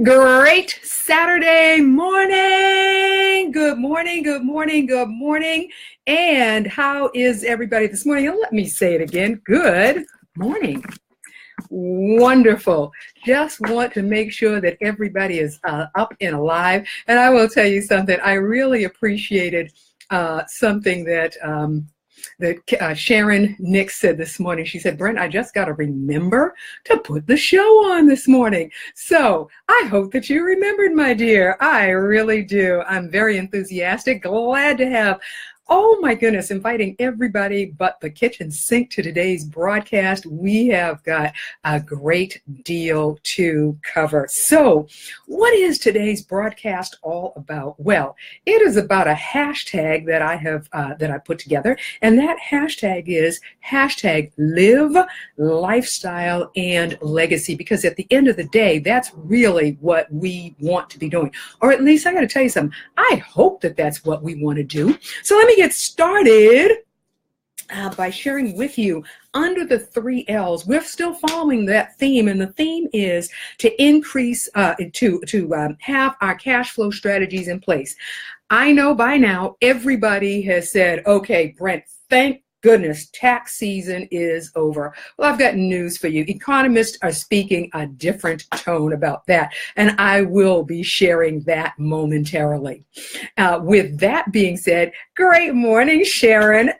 Great Saturday morning. Good morning, good morning, good morning. And how is everybody this morning? And let me say it again. Good morning. Wonderful. Just want to make sure that everybody is up and alive. And I will tell you something. I really appreciated something that Sharon Nix said this morning. She said, Brent, I just got to remember to put the show on this morning. So I hope that you remembered, my dear. I really do. I'm very enthusiastic. Glad to have, oh my goodness, inviting everybody but the kitchen sink to today's broadcast. We have got a great deal to cover. So what is today's broadcast all about? Well, it is about a hashtag that I have that I put together, and that hashtag is hashtag live, lifestyle, and legacy, because at the end of the day, that's really what we want to be doing. Or at least I got to tell you something. I hope that that's what we want to do. So let me get started by sharing with you under the 3 L's. We're still following that theme, and the theme is to increase, to have our cash flow strategies in place. I know by now everybody has said, okay, Brent, thank goodness, tax season is over. Well, I've got news for you. Economists are speaking a different tone about that, and I will be sharing that momentarily. With that being said, great morning, Sharon.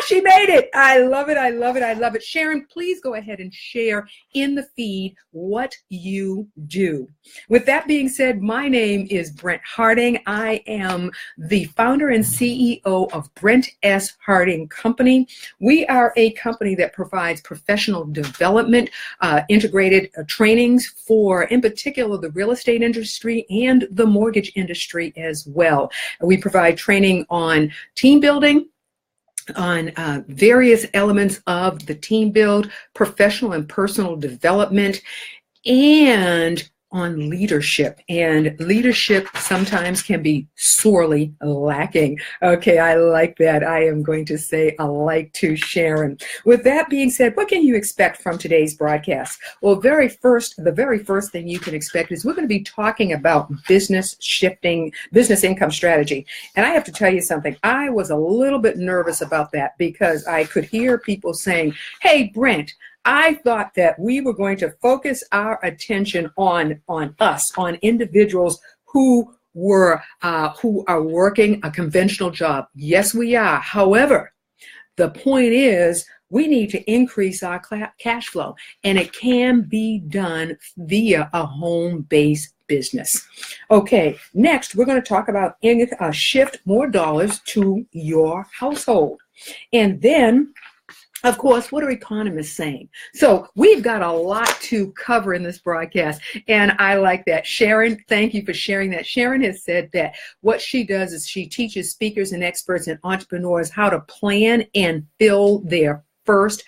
She made it. I love it. I love it. I love it. Sharon, please go ahead and share in the feed what you do. With that being said, my name is Brent Harding. I am the founder and CEO of Brent S. Harding Company. We are a company that provides professional development, integrated trainings for, in particular, the real estate industry and the mortgage industry as well. We provide training on team building, on various elements of the team build, professional and personal development, and on leadership. And leadership sometimes can be sorely lacking. Okay, I like that. I am going to say I like to Sharon. With that being said, what can you expect from today's broadcast? Well, the very first thing you can expect is we're going to be talking about business income strategy. And I have to tell you something. I was a little bit nervous about that because I could hear people saying, hey, Brent, I thought that we were going to focus our attention on us, on individuals who are working a conventional job. Yes, we are. However, the point is we need to increase our cash flow, and it can be done via a home-based business. Okay, next we're going to talk about shift more dollars to your household. And then, of course, what are economists saying? So we've got a lot to cover in this broadcast, and I like that. Sharon, thank you for sharing that. Sharon has said that what she does is she teaches speakers and experts and entrepreneurs how to plan and fill their first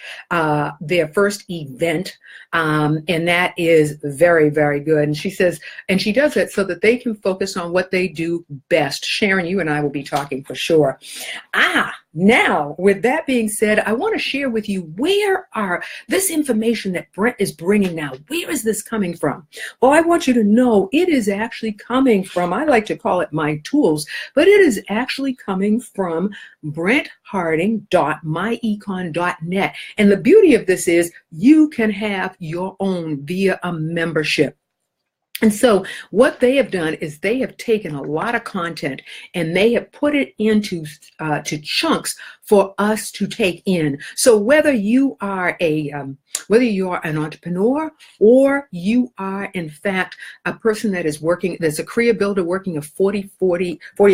event, and that is very, very good. And she says, and she does it so that they can focus on what they do best. Sharon, you and I will be talking for sure. Now, with that being said, I want to share with you where this information that Brent is bringing now, where is this coming from? Well, I want you to know it is actually coming from, I like to call it my tools, but it is actually coming from brentharding.myecon.net. And the beauty of this is you can have your own via a membership. And so what they have done is they have taken a lot of content and they have put it into to chunks for us to take in. So whether you are an entrepreneur or you are in fact a person that is working, that's a career builder working a 40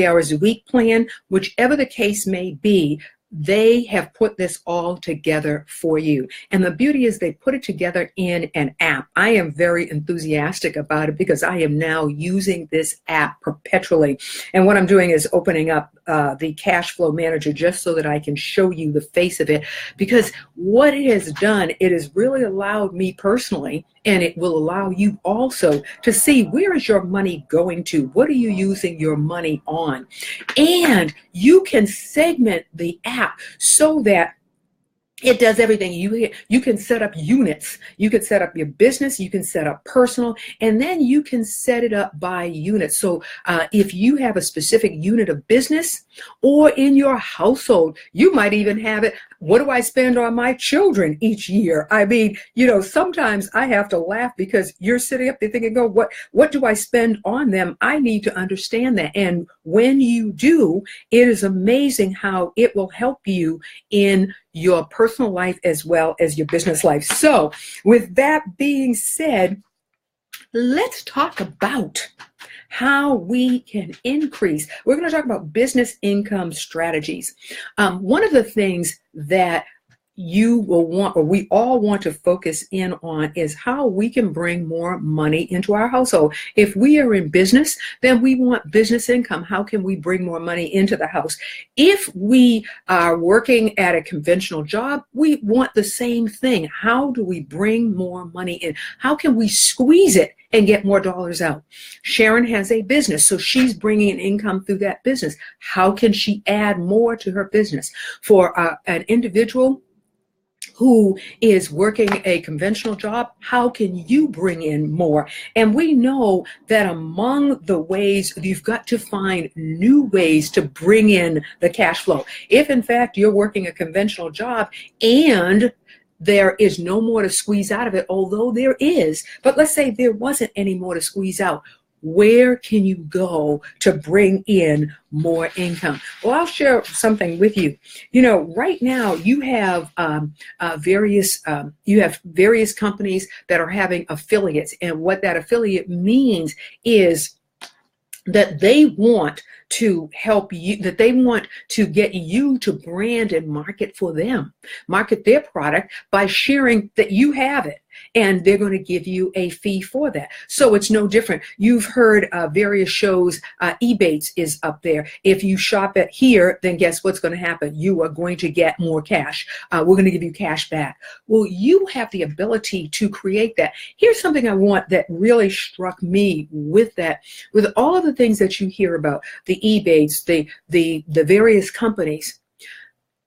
hours a week plan, whichever the case may be, they have put this all together for you. And the beauty is they put it together in an app. I am very enthusiastic about it because I am now using this app perpetually. And what I'm doing is opening up the cash flow manager just so that I can show you the face of it, because what it has done, it has really allowed me personally, and it will allow you also to see where is your money going to, what are you using your money on, and you can segment the app so that It does everything. You can set up units. You can set up your business. You can set up personal, and then you can set it up by unit. So if you have a specific unit of business, or in your household, you might even have it. What do I spend on my children each year? I mean, sometimes I have to laugh because you're sitting up there thinking, what do I spend on them? I need to understand that. And when you do, it is amazing how it will help you in your personal life as well as your business life. So with that being said, let's talk about how we can increase. We're going to talk about business income strategies. One of the things that you will want, or we all want to focus in on, is how we can bring more money into our household. If we are in business, then we want business income. How can we bring more money into the house? If we are working at a conventional job, we want the same thing. How do we bring more money in? How can we squeeze it and get more dollars out? Sharon has a business, so she's bringing in income through that business. How can she add more to her business? For an individual who is working a conventional job, how can you bring in more? And we know that among the ways, you've got to find new ways to bring in the cash flow. If in fact you're working a conventional job and there is no more to squeeze out of it, although there is, but let's say there wasn't any more to squeeze out, where can you go to bring in more income? Well, I'll share something with you. Right now you have various companies that are having affiliates, and what that affiliate means is that they want to help you, that they want to get you to brand and market for them, market their product by sharing that you have it. And they're going to give you a fee for that. So it's no different. You've heard various shows, Ebates is up there. If you shop at here, then guess what's going to happen? You are going to get more cash. We're going to give you cash back. Well, you have the ability to create that. Here's something I want that really struck me with that. With all of the things that you hear about, the Ebates, the various companies,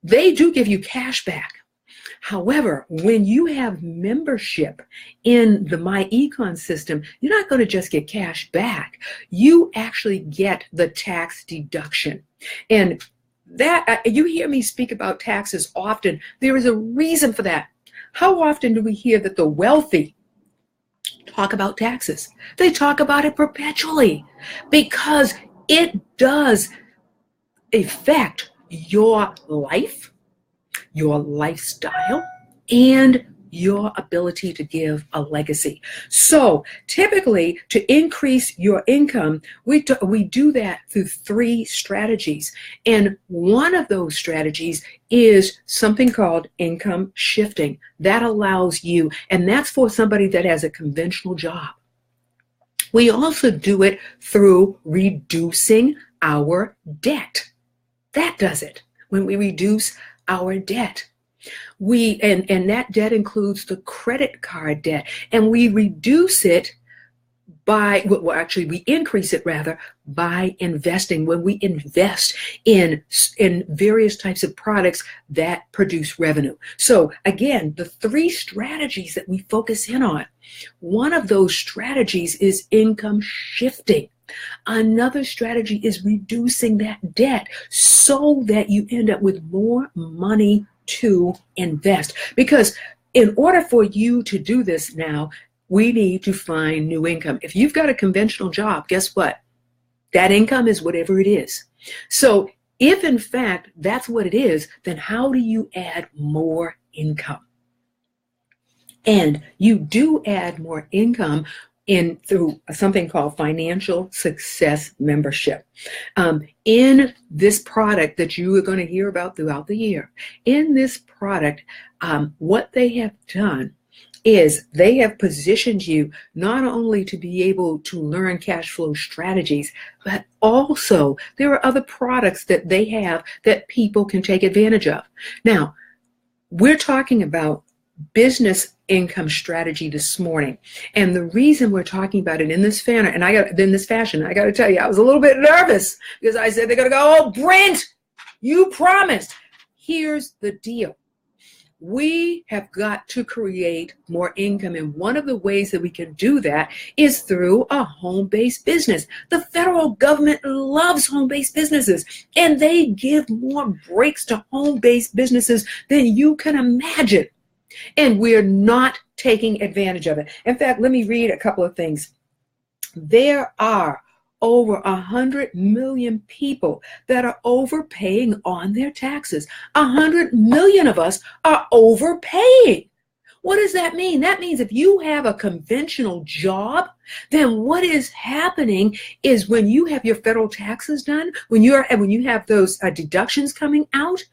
they do give you cash back. However, when you have membership in the My Econ system, you're not going to just get cash back. You actually get the tax deduction. And that, you hear me speak about taxes often. There is a reason for that. How often do we hear that the wealthy talk about taxes? They talk about it perpetually because it does affect your life, your lifestyle, and your ability to give a legacy. So typically, to increase your income, we do that through 3 strategies. And one of those strategies is something called income shifting. That allows you, and that's for somebody that has a conventional job. We also do it through reducing our debt. That does it. When we reduce our debt, and that debt includes the credit card debt, and we reduce it by, well, actually we increase it rather by investing. When we invest in various types of products that produce revenue. So again, the 3 strategies that we focus in on, one of those strategies is income shifting. Another strategy is reducing that debt so that you end up with more money to invest. Because in order for you to do this now, we need to find new income. If you've got a conventional job, guess what? That income is whatever it is. So if in fact that's what it is, then how do you add more income? And you do add more income through something called financial success membership. In this product that you are going to hear about throughout the year, in this product, what they have done is they have positioned you not only to be able to learn cash flow strategies, but also there are other products that they have that people can take advantage of. Now, we're talking about business income strategy this morning, and the reason we're talking about it in this fashion, I got to tell you, I was a little bit nervous because I said they're going to go, "Oh, Brent, you promised." Here's the deal: we have got to create more income. And one of the ways that we can do that is through a home-based business. The federal government loves home-based businesses, and they give more breaks to home-based businesses than you can imagine. And we're not taking advantage of it. In fact, let me read a couple of things. There are over 100 million people that are overpaying on their taxes. 100 million of us are overpaying. What does that mean? That means if you have a conventional job, then what is happening is when you have your federal taxes done, when you have those deductions coming out,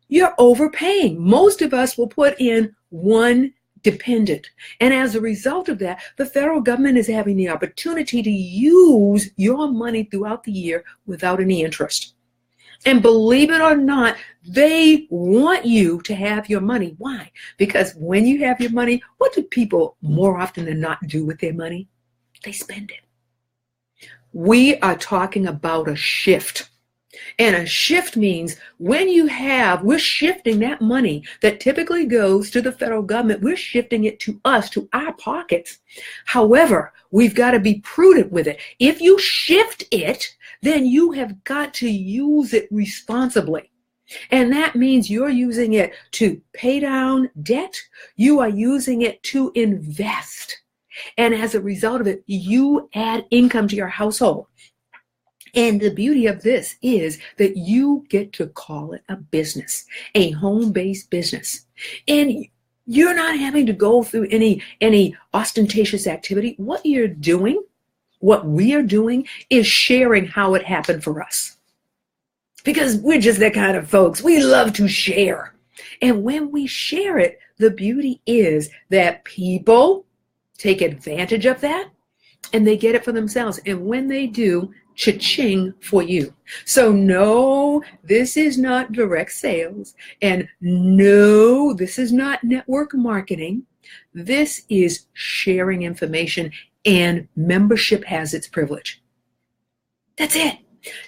you're overpaying. Most of us will put in one dependent. And as a result of that, the federal government is having the opportunity to use your money throughout the year without any interest. And believe it or not, they want you to have your money. Why? Because when you have your money, what do people more often than not do with their money? They spend it. We are talking about a shift. And a shift means we're shifting that money that typically goes to the federal government, we're shifting it to us, to our pockets. However, we've got to be prudent with it. If you shift it, then you have got to use it responsibly. And that means you're using it to pay down debt. You are using it to invest. And as a result of it, you add income to your household. And the beauty of this is that you get to call it a business, a home-based business. And you're not having to go through any ostentatious activity. What we are doing is sharing how it happened for us. Because we're just that kind of folks. We love to share. And when we share it, the beauty is that people take advantage of that and they get it for themselves. And when they do, cha-ching for you. So no, this is not direct sales. And no, this is not network marketing. This is sharing information, and membership has its privilege. That's it.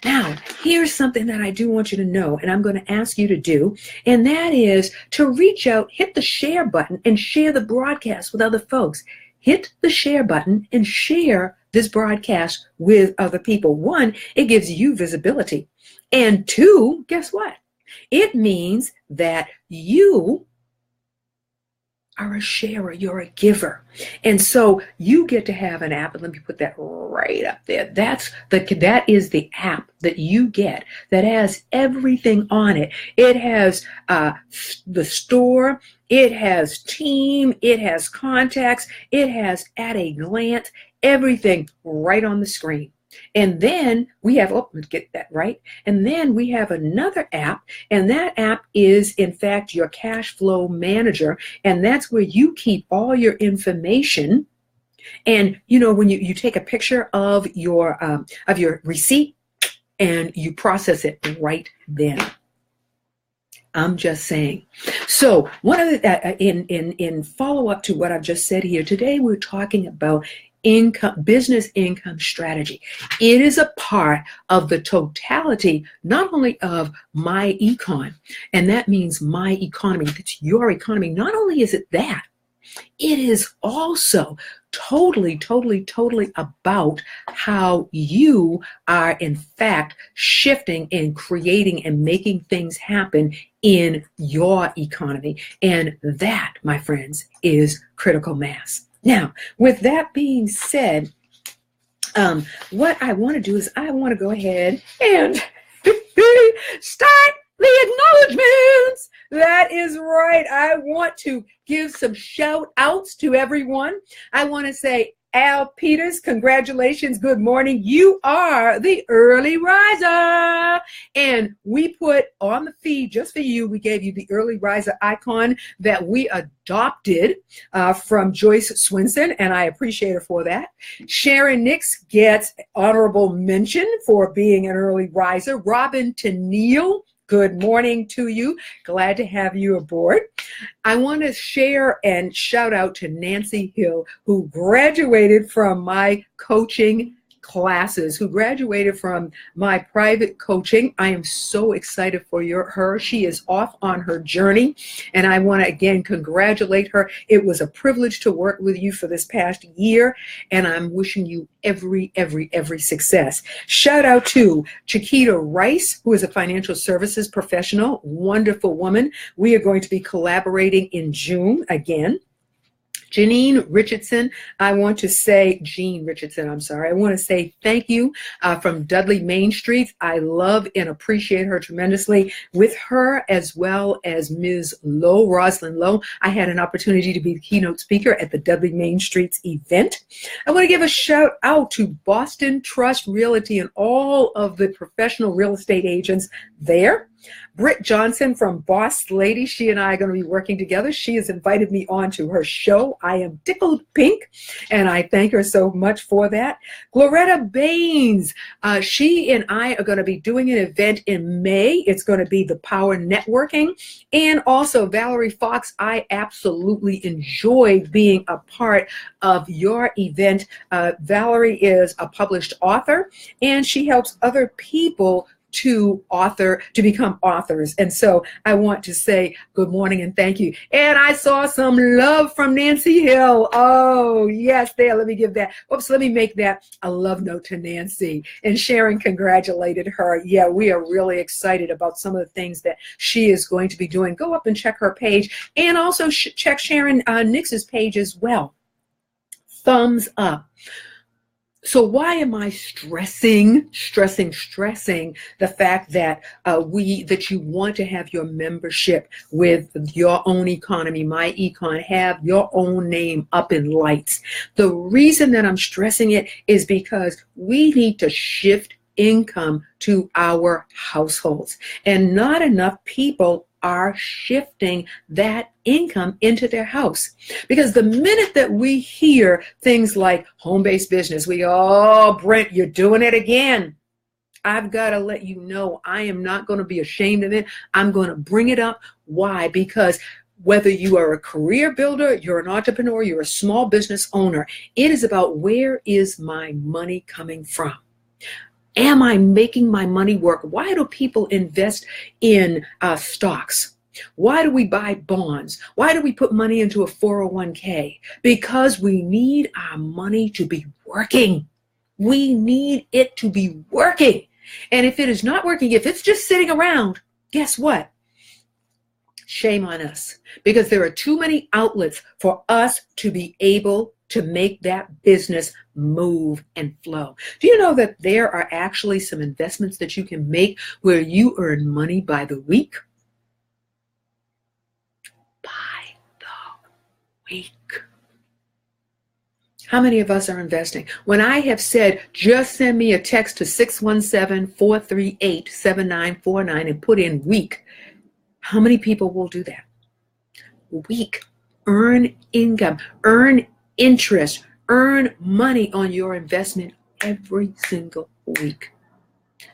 Now, here's something that I do want you to know, and I'm going to ask you to do, and that is to reach out, hit the share button, and share the broadcast with other folks. Hit the share button and share this broadcast with other people. One, it gives you visibility. And two, guess what? It means that you are a sharer, you're a giver. And so you get to have an app, and let me put that right up there. That is the app that you get that has everything on it. It has the store, it has team, it has contacts, it has at a glance, everything right on the screen. And then we have, let's get that right. And then we have another app, and that app is in fact your cash flow manager. And that's where you keep all your information. And you know, when you take a picture of your receipt and you process it right then. I'm just saying. So one of the, in follow up to what I've just said here, today we're talking about business income strategy. It is a part of the totality, not only of my econ, and that means my economy, that's your economy. Not only is it that, it is also totally about how you are in fact shifting and creating and making things happen in your economy. And that, my friends, is critical mass. Now, with that being said, what I want to do is I want to go ahead and start the acknowledgments. That is right. I want to give some shout outs to everyone. I want to say, Al Peters, congratulations. Good morning. You are the early riser. And we put on the feed just for you, we gave you the early riser icon that we adopted from Joyce Swinson, and I appreciate her for that. Sharon Nix gets honorable mention for being an early riser. Robin Tennille, good morning to you. Glad to have you aboard. I want to share and shout out to Nancy Hill, who graduated from my coaching classes, who graduated from my private coaching. I am so excited for her. She is off on her journey, and I want to again congratulate her. It was a privilege to work with you for this past year, and I'm wishing you every success. Shout out to Chiquita Rice, who is a financial services professional, wonderful woman. We are going to be collaborating in June again. Jean Richardson, I want to say thank you from Dudley Main Street. I love and appreciate her tremendously. With her, as well as Ms. Lowe, Rosalind Lowe, I had an opportunity to be the keynote speaker at the Dudley Main Street's event. I want to give a shout out to Boston Trust Realty and all of the professional real estate agents there. Britt Johnson from Boss Lady, she and I are going to be working together. She has invited me on to her show. I am tickled pink, and I thank her so much for that. Gloretta Baines, she and I are going to be doing an event in May. It's going to be the Power Networking. And also Valerie Fox, I absolutely enjoyed being a part of your event. Valerie is a published author, and she helps other people to become authors. And so I want to say good morning and thank you. And I saw some love from Nancy Hill. Oh, yes, there. Let me make that a love note to Nancy. And Sharon congratulated her. Yeah, we are really excited about some of the things that she is going to be doing. Go up and check her page, and also check Sharon Nix's page as well. Thumbs up. So why am I stressing the fact that that you want to have your membership with your own economy, my econ, have your own name up in lights? The reason that I'm stressing it is because we need to shift income to our households, and not enough people are shifting that income into their house. Because the minute that we hear things like home-based business, Brent, you're doing it again. I've got to let you know, I am not going to be ashamed of it. I'm going to bring it up. Why? Because whether you are a career builder, you're an entrepreneur, you're a small business owner, it is about, where is my money coming from? Am I making my money work? Why do people invest in stocks? Why do we buy bonds? Why do we put money into a 401k? Because we need our money to be working. We need it to be working. And if it is not working, if it's just sitting around, guess what? Shame on us, because there are too many outlets for us to be able to make that business move and flow. Do you know that there are actually some investments that you can make where you earn money by the week? By the week. How many of us are investing? When I have said, just send me a text to 617-438-7949 and put in week, how many people will do that? Week. Earn income. Earn interest, earn money on your investment every single week.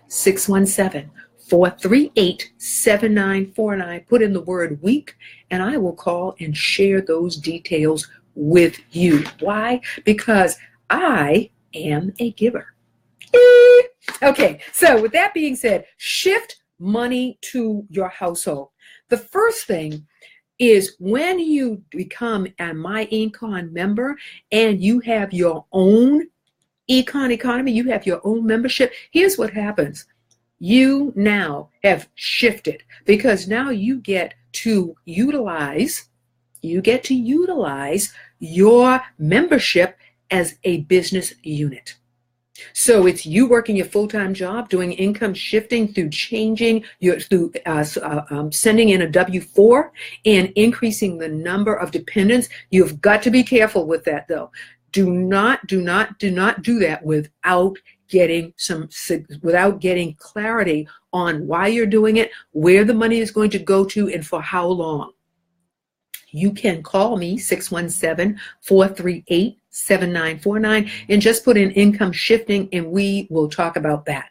617-438-7949. Put in the word week, and I will call and share those details with you. Why? Because I am a giver. Okay, so with that being said, shift money to your household. The first thing is, when you become a My Econ member and you have your own economy, you have your own membership, here's what happens. You now have shifted, because now you get to utilize your membership as a business unit. So it's you working your full-time job, doing income shifting through sending in a W-4 and increasing the number of dependents. You've got to be careful with that, though. Do not do that without getting clarity on why you're doing it, where the money is going to go to, and for how long. You can call me 617-438-7949 and just put in income shifting, and we will talk about that.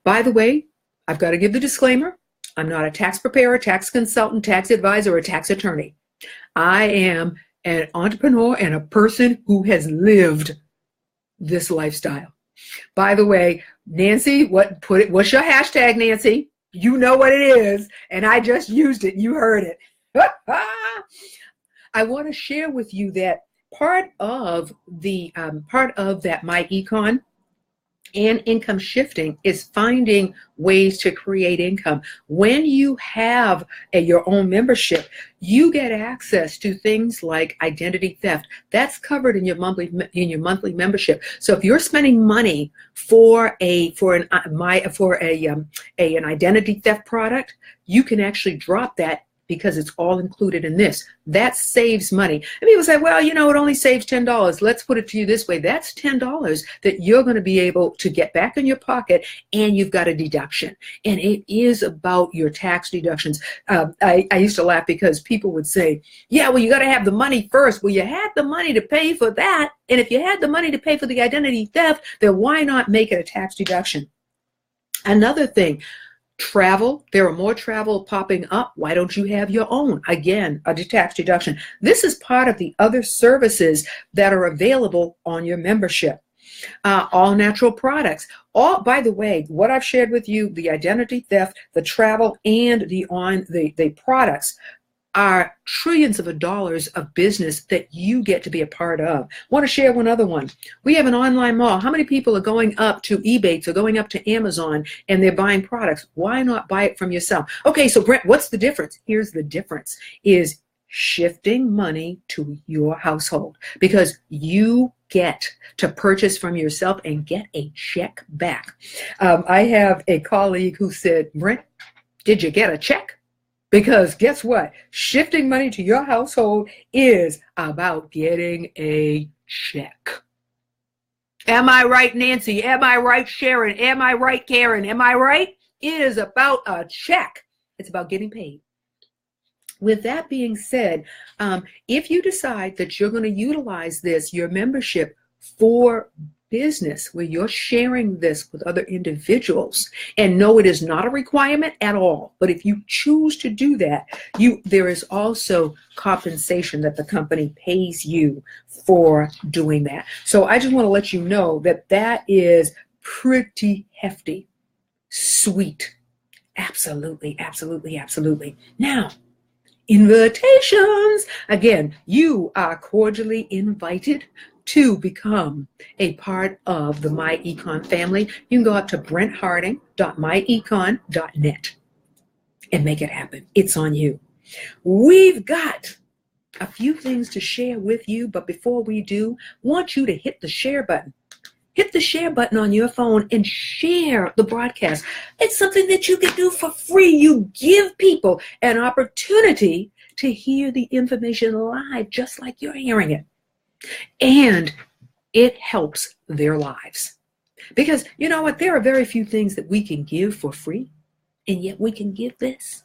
By the way, I've got to give the disclaimer. I'm not a tax preparer, tax consultant, tax advisor, or tax attorney. I am an entrepreneur and a person who has lived this lifestyle. By the way, Nancy, what's your hashtag, Nancy? You know what it is, and I just used it. You heard it. I want to share with you that part of that My Econ and income shifting is finding ways to create income. When you have your own membership, you get access to things like identity theft. That's covered in your monthly membership. So if you're spending money for an identity theft product, you can actually drop that because it's all included in this. That saves money. And people say, well, it only saves $10. Let's put it to you this way. That's $10 that you're going to be able to get back in your pocket, and you've got a deduction. And it is about your tax deductions. I used to laugh because people would say, yeah, well, you got to have the money first. Well, you had the money to pay for that. And if you had the money to pay for the identity theft, then why not make it a tax deduction? Another thing, travel. There are more travel popping up. Why don't you have your own? Again, a tax deduction. This is part of the other services that are available on your membership. All natural products. By the way, what I've shared with you, the identity theft, the travel, and the products are trillions of dollars of business that you get to be a part of. I want to share one other one. We have an online mall. How many people are going up to eBay, or going up to Amazon, and they're buying products? Why not buy it from yourself? Okay, so Brent, what's the difference? Here's the difference, is shifting money to your household, because you get to purchase from yourself and get a check back. I have a colleague who said, Brent, did you get a check? Because guess what? Shifting money to your household is about getting a check. Am I right, Nancy? Am I right, Sharon? Am I right, Karen? Am I right? It is about a check. It's about getting paid. With that being said, if you decide that you're going to utilize your membership for business, where you're sharing this with other individuals, and no, it is not a requirement at all, but if you choose to do that, there is also compensation that the company pays you for doing that. So I just want to let you know that is pretty hefty. Sweet. Absolutely, absolutely, absolutely. Now, invitations. Again, you are cordially invited to become a part of the My Econ family. You can go up to brentharding.myecon.net and make it happen. It's on you. We've got a few things to share with you, but before we do, I want you to hit the share button. Hit the share button on your phone and share the broadcast. It's something that you can do for free. You give people an opportunity to hear the information live, just like you're hearing it. And it helps their lives. Because you know what? There are very few things that we can give for free, and yet we can give this.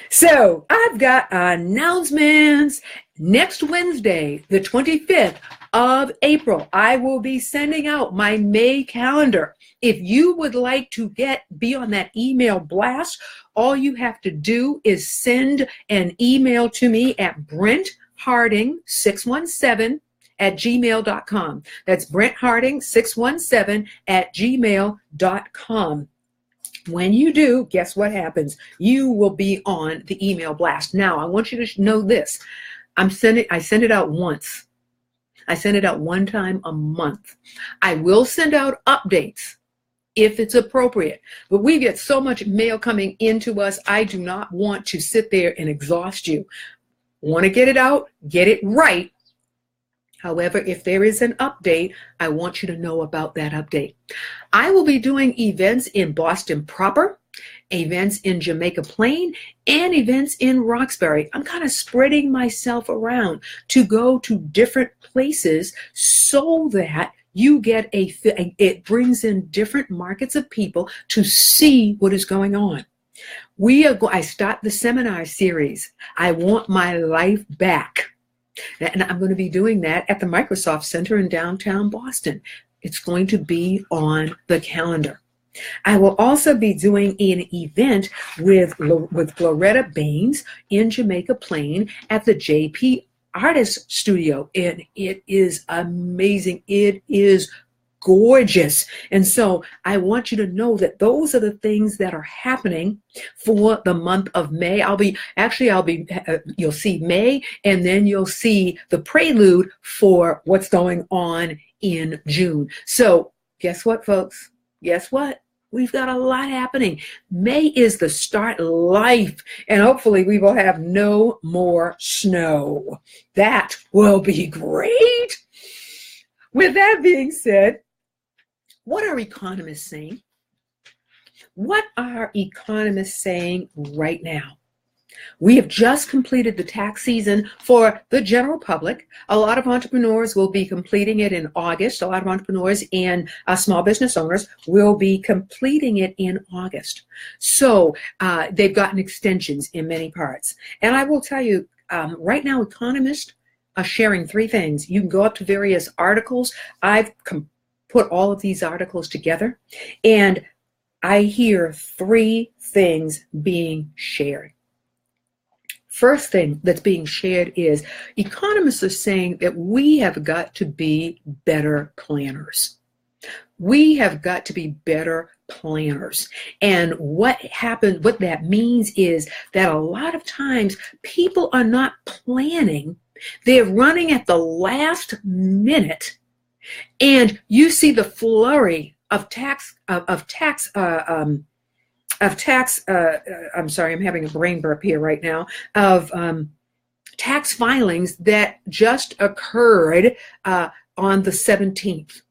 So I've got announcements. Next Wednesday, the 25th of April, I will be sending out my May calendar. If you would like to be on that email blast, all you have to do is send an email to me at brentharding617@gmail.com. That's brentharding617@gmail.com. When you do, guess what happens? You will be on the email blast. Now, I want you to know this. I send it out once. I send it out one time a month. I will send out updates if it's appropriate. But we get so much mail coming into us, I do not want to sit there and exhaust you. Want to get it out, get it right. However, if there is an update, I want you to know about that update. I will be doing events in Boston proper, events in Jamaica Plain, and events in Roxbury. I'm kind of spreading myself around to go to different places so that you get it brings in different markets of people to see what is going on. I start the seminar series. I want my life back. And I'm going to be doing that at the Microsoft Center in downtown Boston. It's going to be on the calendar. I will also be doing an event with Loretta Baines in Jamaica Plain at the JP Artist Studio. And it is amazing. It is gorgeous. And so I want you to know that those are the things that are happening for the month of May. You'll see May, and then you'll see the prelude for what's going on in June. So guess what, folks? Guess what? We've got a lot happening. May is the start of life, and hopefully we will have no more snow. That will be great. With that being said, what are economists saying? What are economists saying right now? We have just completed the tax season for the general public. A lot of entrepreneurs will be completing it in August. A lot of entrepreneurs and small business owners will be completing it in August. So they've gotten extensions in many parts. And I will tell you, right now, economists are sharing three things. You can go up to various articles. I've put all of these articles together, and I hear three things being shared. First thing that's being shared is economists are saying that we have got to be better planners. We have got to be better planners. And what that means is that a lot of times people are not planning. They're running at the last minute, and you see the flurry of I'm sorry, I'm having a brain burp here right now, of tax filings that just occurred on the 17th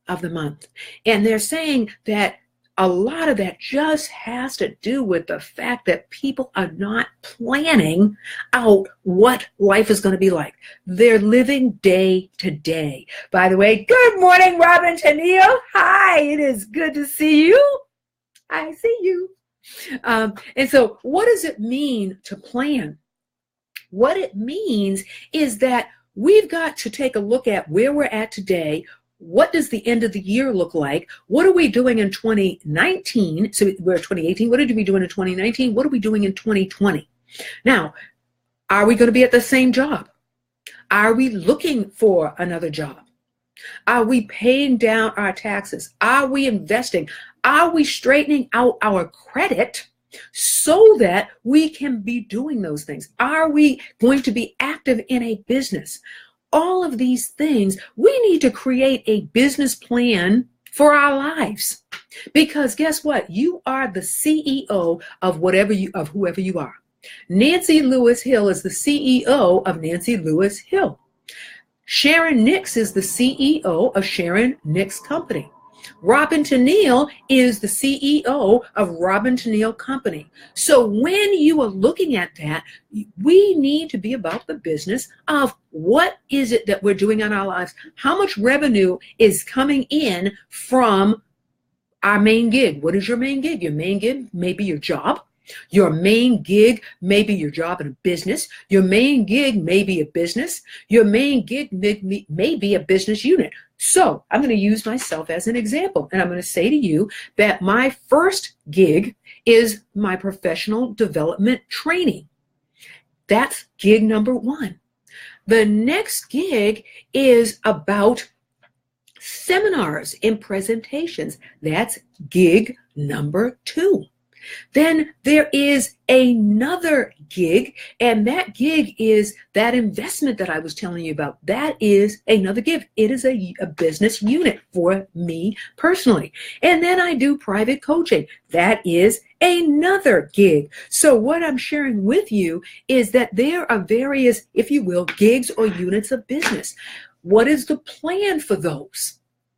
of the month. And they're saying that a lot of that just has to do with the fact that people are not planning out what life is going to be like. They're living day to day. By the way, good morning, Robin Tennille. Hi, it is good to see you. I see you. And so what does it mean to plan? What it means is that we've got to take a look at where we're at today. What does the end of the year look like? What are we doing in 2019? So we're 2018. What did we do in 2019? What are we doing in 2020? Now, are we going to be at the same job? Are we looking for another job? Are we paying down our taxes? Are we investing? Are we straightening out our credit so that we can be doing those things? Are we going to be active in a business? All of these things, we need to create a business plan for our lives. Because guess what? You are the CEO of whoever you are. Nancy Lewis Hill is the CEO of Nancy Lewis Hill. Sharon Nix is the CEO of Sharon Nix Company. Robin Tennille is the CEO of Robin Tennille Company. So when you are looking at that, we need to be about the business of what is it that we're doing in our lives? How much revenue is coming in from our main gig? What is your main gig? Your main gig may be your job. Your main gig may be your job in a business. Your main gig may be a business. Your main gig may be a business unit. So I'm going to use myself as an example, and I'm going to say to you that my first gig is my professional development training. That's gig number one. The next gig is about seminars and presentations. That's gig number two. Then there is another gig, and that gig is that investment that I was telling you about. That is another gig. It is a business unit for me personally. And then I do private coaching. That is another gig. So what I'm sharing with you is that there are various, if you will, gigs or units of business. What is the plan for those?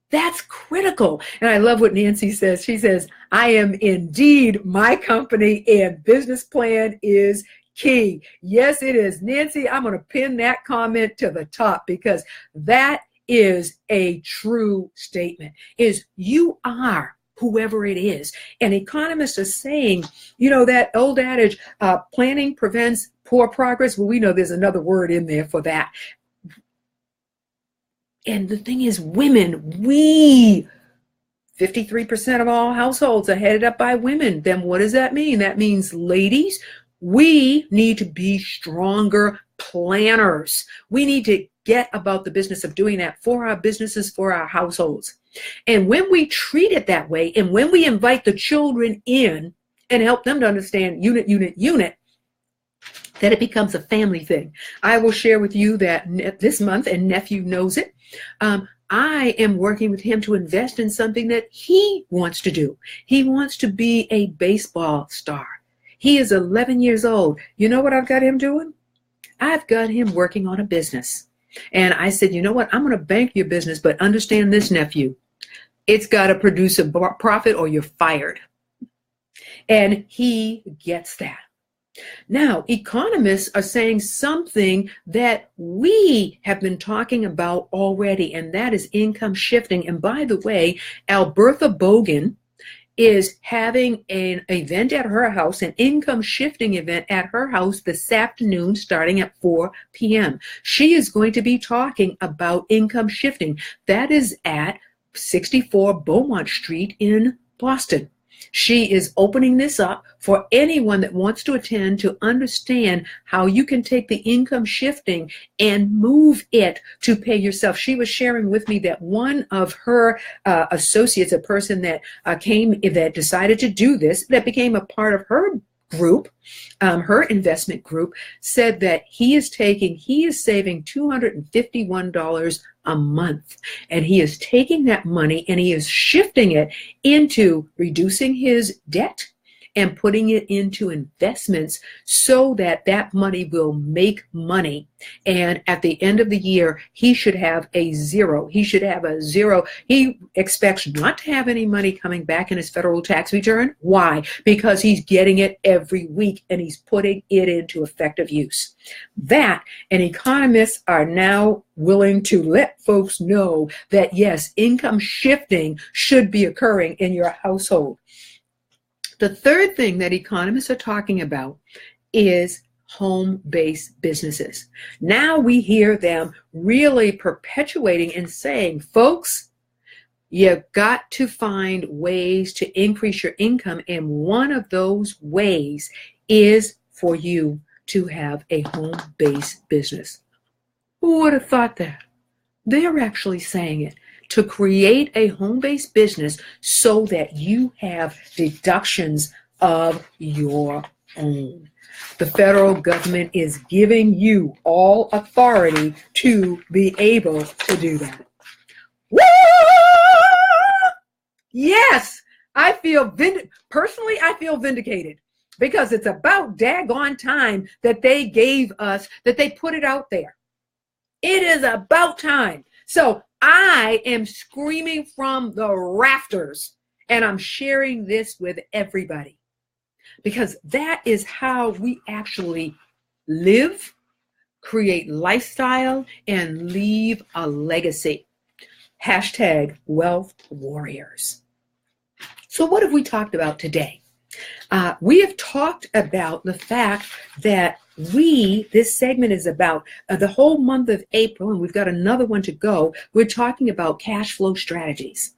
That's critical. And I love what Nancy says. She says, I am indeed my company, and business plan is key. Yes, it is. Nancy, I'm going to pin that comment to the top, because that is a true statement, is you are whoever it is. And economists are saying, you know, that old adage, planning prevents poor progress. Well, we know there's another word in there for that. And the thing is, women, 53% of all households are headed up by women. Then what does that mean? That means, ladies, we need to be stronger planners. We need to forget about the business of doing that for our businesses, for our households. And when we treat it that way, and when we invite the children in and help them to understand unit, that it becomes a family thing. I will share with you that this month, and nephew knows it, I am working with him to invest in something that he wants to do. He wants to be a baseball star. He is 11 years old. You know what I've got him doing? I've got him working on a business. And I said, you know what? I'm going to bank your business, but understand this, nephew. It's got to produce a profit or you're fired. And he gets that. Now, economists are saying something that we have been talking about already, and that is income shifting. And by the way, Albertha Bogan is having an event at her house, an income shifting event at her house this afternoon starting at 4 p.m. She is going to be talking about income shifting. That is at 64 Beaumont Street in Boston. She is opening this up for anyone that wants to attend to understand how you can take the income shifting and move it to pay yourself. She was sharing with me that one of her associates, a person that that decided to do this, that became a part of her group, her investment group, said that he is saving $251 a month, and he is taking that money and he is shifting it into reducing his debt and putting it into investments so that that money will make money. And at the end of the year, he should have a zero. He should have a zero. He expects not to have any money coming back in his federal tax return. Why? Because he's getting it every week and he's putting it into effective use. That, and economists are now willing to let folks know that yes, income shifting should be occurring in your household. The third thing that economists are talking about is home-based businesses. Now we hear them really perpetuating and saying, folks, you've got to find ways to increase your income, and one of those ways is for you to have a home-based business. Who would have thought that? They're actually saying it. To create a home-based business so that you have deductions of your own. The federal government is giving you all authority to be able to do that. Woo! Yes, I feel personally, I feel vindicated because it's about daggone time that they gave us, that they put it out there. It is about time. So I am screaming from the rafters, and I'm sharing this with everybody because that is how we actually live, create lifestyle, and leave a legacy. Hashtag Wealth Warriors. So what have we talked about today? We have talked about the fact that this segment is about the whole month of April, and we've got another one to go. We're talking about cash flow strategies.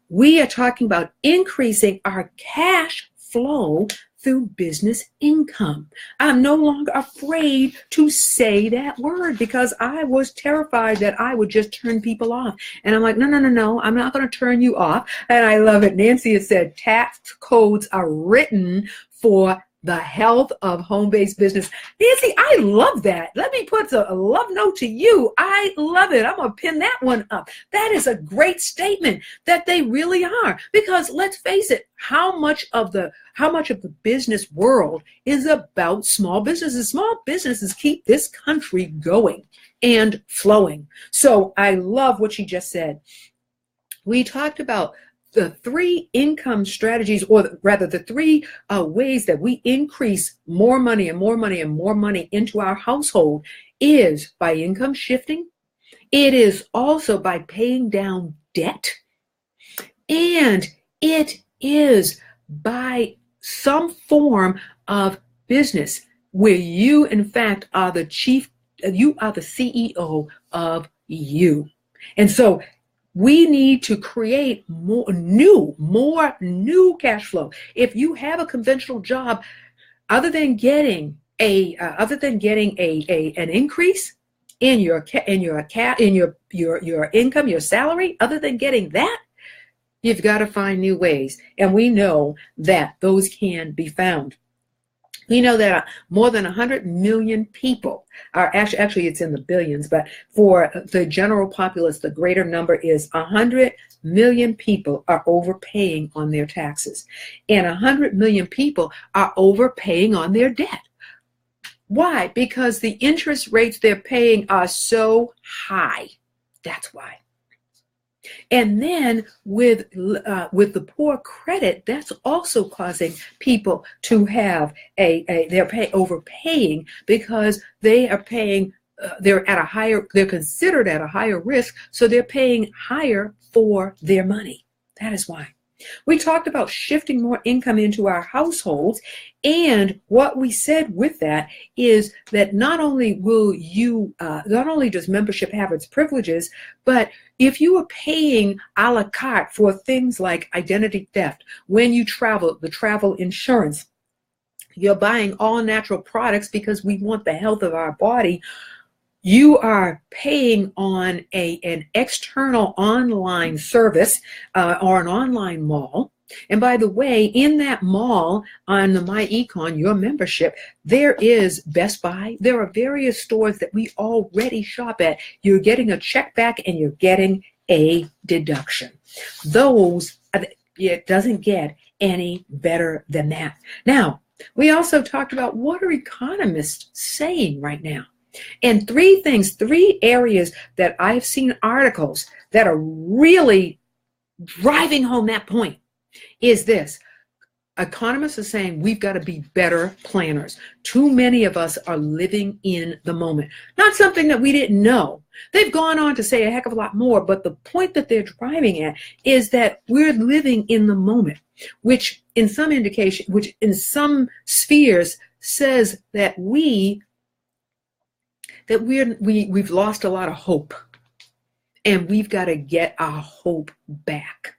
We are talking about increasing our cash flow through business income. I'm no longer afraid to say that word because I was terrified that I would just turn people off. And I'm like, no, I'm not going to turn you off. And I love it. Nancy has said tax codes are written for the health of home-based business. Nancy, I love that. Let me put a love note to you. I love it. I'm going to pin that one up. That is a great statement that they really are. Because let's face it, how much of the business world is about small businesses? Small businesses keep this country going and flowing. So I love what she just said. We talked about the three income strategies, or rather the three ways that we increase more money and more money and more money into our household is by income shifting. It is also by paying down debt. And it is by some form of business where you, in fact, are the CEO of you. And so we need to create more new cash flow. If you have a conventional job, other than getting an increase in your income, your salary, other than getting that, you've got to find new ways. And we know that those can be found. We know that more than 100 million people are actually it's in the billions, but for the general populace, the greater number is 100 million people are overpaying on their taxes. And 100 million people are overpaying on their debt. Why? Because the interest rates they're paying are so high. That's why. And then with the poor credit, that's also causing people to have they're overpaying because they are paying. They're considered at a higher risk, so they're paying higher for their money. That is why. We talked about shifting more income into our households, and what we said with that is that not only does membership have its privileges, but if you are paying a la carte for things like identity theft, when you travel, the travel insurance, you're buying all natural products because we want the health of our body. You are paying on an external online service or an online mall. And by the way, in that mall on the MyEcon, your membership, there is Best Buy. There are various stores that we already shop at. You're getting a check back and you're getting a deduction. It doesn't get any better than that. Now, we also talked about what are economists saying right now. And three areas that I've seen articles that are really driving home that point is this. Economists are saying we've got to be better planners. Too many of us are living in the moment. Not something that we didn't know. They've gone on to say a heck of a lot more, but the point that they're driving at is that we're living in the moment, which in some spheres says that we've lost a lot of hope, and we've got to get our hope back.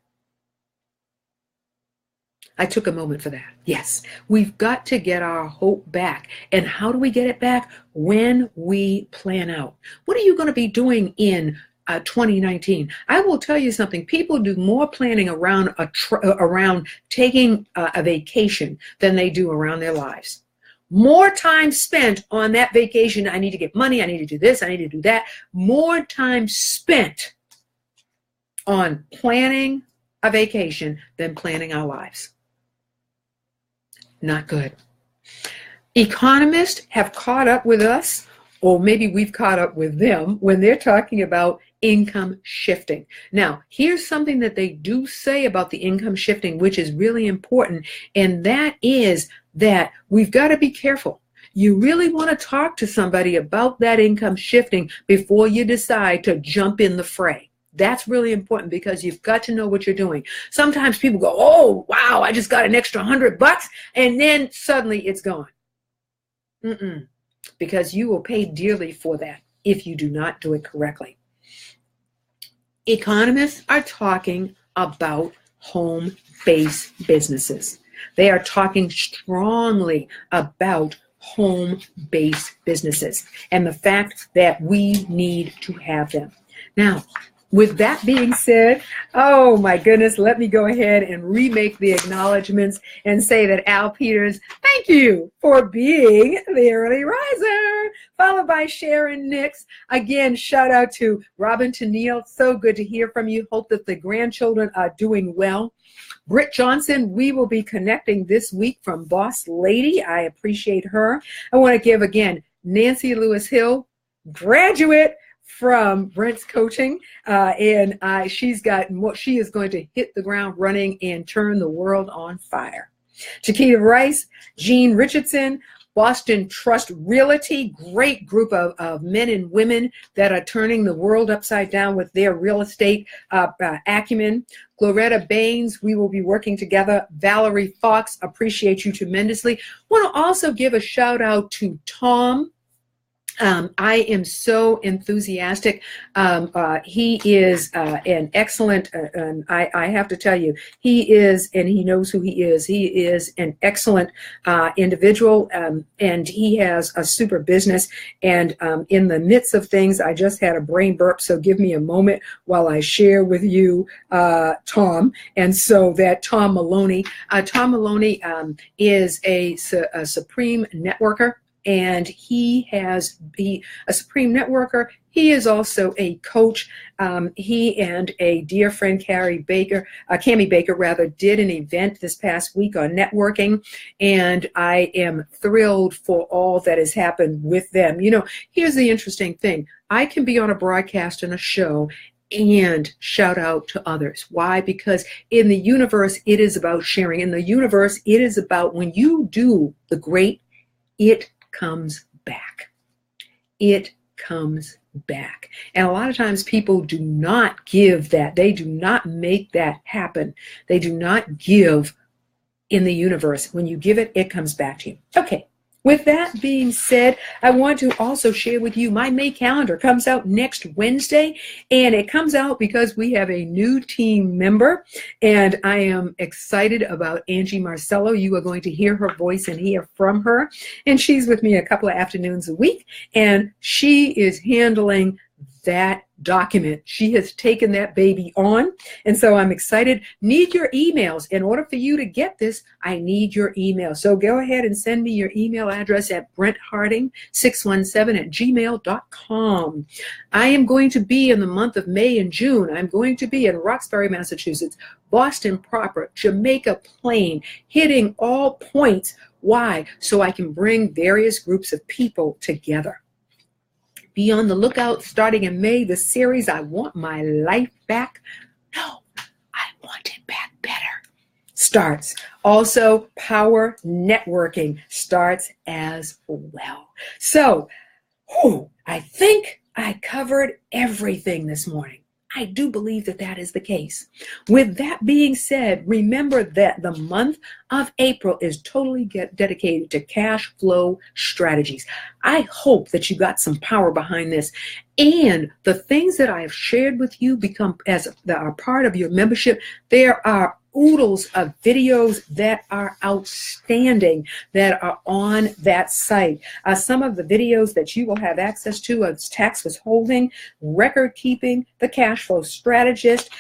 I took a moment for that. Yes, we've got to get our hope back. And how do we get it back? When we plan out. What are you going to be doing in 2019? I will tell you something. People do more planning around taking a vacation than they do around their lives. More time spent on that vacation. I need to get money. I need to do this. I need to do that. More time spent on planning a vacation than planning our lives. Not good. Economists have caught up with us, or maybe we've caught up with them when they're talking about income shifting. Now, here's something that they do say about the income shifting, which is really important, and that is that we've got to be careful. You really want to talk to somebody about that income shifting before you decide to jump in the fray. That's really important because you've got to know what you're doing. Sometimes people go, oh, wow, I just got an extra $100, and then suddenly it's gone. Because you will pay dearly for that if you do not do it correctly. Economists are talking about home-based businesses. They are talking strongly about home-based businesses and the fact that we need to have them. Now, with that being said, oh my goodness, let me go ahead and remake the acknowledgments and say that Al Peters, thank you for being the early riser, followed by Sharon Nix. Again, shout out to Robin Tennille. So good to hear from you. Hope that the grandchildren are doing well. Britt Johnson, we will be connecting this week from Boss Lady. I appreciate her. I want to give again, Nancy Lewis Hill, graduate from Brent's coaching, and she is going to hit the ground running and turn the world on fire. Chiquita Rice, Jean Richardson, Boston Trust Realty, great group of men and women that are turning the world upside down with their real estate acumen. Gloretta Baines, we will be working together. Valerie Fox, appreciate you tremendously. Want to also give a shout out to Tom I am so enthusiastic. He is an excellent, and I have to tell you, he is, and he knows who he is. He is an excellent individual, and he has a super business. And in the midst of things, I just had a brain burp, so give me a moment while I share with you Tom. And so that Tom Maloney is a supreme networker. And he a supreme networker. He is also a coach. He and a dear friend, Cami Baker, rather, did an event this past week on networking, and I am thrilled for all that has happened with them. You know, here's the interesting thing. I can be on a broadcast and a show and shout out to others. Why? Because in the universe, it is about sharing. In the universe, it is about when you do the great, it comes back. It comes back. And a lot of times people do not give that. They do not make that happen. They do not give in the universe. When you give it, it comes back to you. Okay. With that being said, I want to also share with you my May calendar comes out next Wednesday, and it comes out because we have a new team member, and I am excited about Angie Marcello. You are going to hear her voice and hear from her, and she's with me a couple of afternoons a week, and she is handling that document. She has taken that baby on, and so I'm excited. Need your emails. In order for you to get this, I need your email. So go ahead and send me your email address at brentharding617@gmail.com. I am going to be in the month of May and June. I'm going to be in Roxbury, Massachusetts, Boston proper, Jamaica Plain, hitting all points. Why? So I can bring various groups of people together. Be on the lookout starting in May, the series, I Want My Life Back. No, I Want It Back Better starts. Also, Power Networking starts as well. So, I think I covered everything this morning. I do believe that that is the case. With that being said, remember that the month of April is totally dedicated to cash flow strategies. I hope that you got some power behind this, and the things that I have shared with you become as that are part of your membership. There are oodles of videos that are outstanding that are on that site. Some of the videos that you will have access to are tax withholding, record keeping, the cash flow strategist,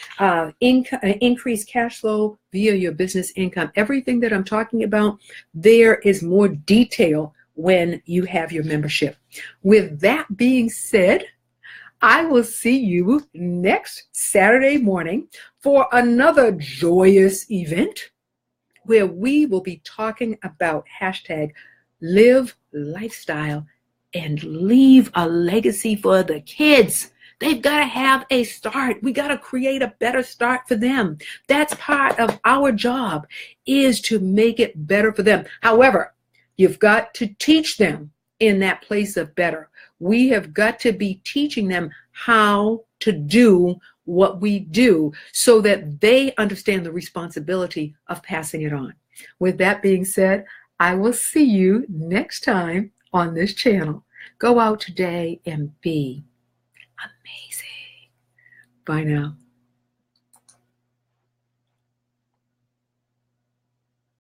increased cash flow via your business income. Everything that I'm talking about, there is more detail when you have your membership. With that being said, I will see you next Saturday morning for another joyous event where we will be talking about hashtag live lifestyle and leave a legacy for the kids. They've got to have a start. We got to create a better start for them. That's part of our job, is to make it better for them. However, you've got to teach them in that place of better. We have got to be teaching them how to do what we do so that they understand the responsibility of passing it on. With that being said, I will see you next time on this channel. Go out today and be amazing. Bye now.